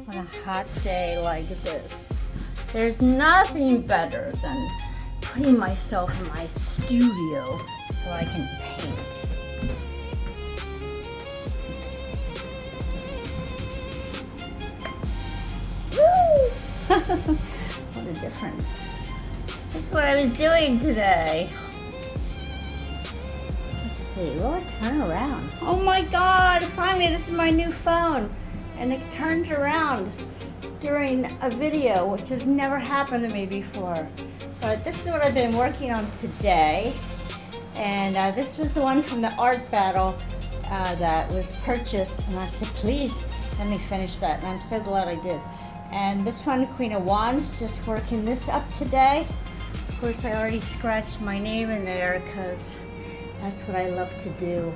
on a hot day like this. There's nothing better than putting myself in my studio so I can paint. Woo! What a difference. That's what I was doing today. Let's see, will it turn around? Oh my God, finally this is my new phone. And it turns around during a video, which has never happened to me before. But this is what I've been working on today. And this was the one from the art battle that was purchased. And I said, please let me finish that. And I'm so glad I did. And this one, Queen of Wands, just working this up today. Of course, I already scratched my name in there because that's what I love to do.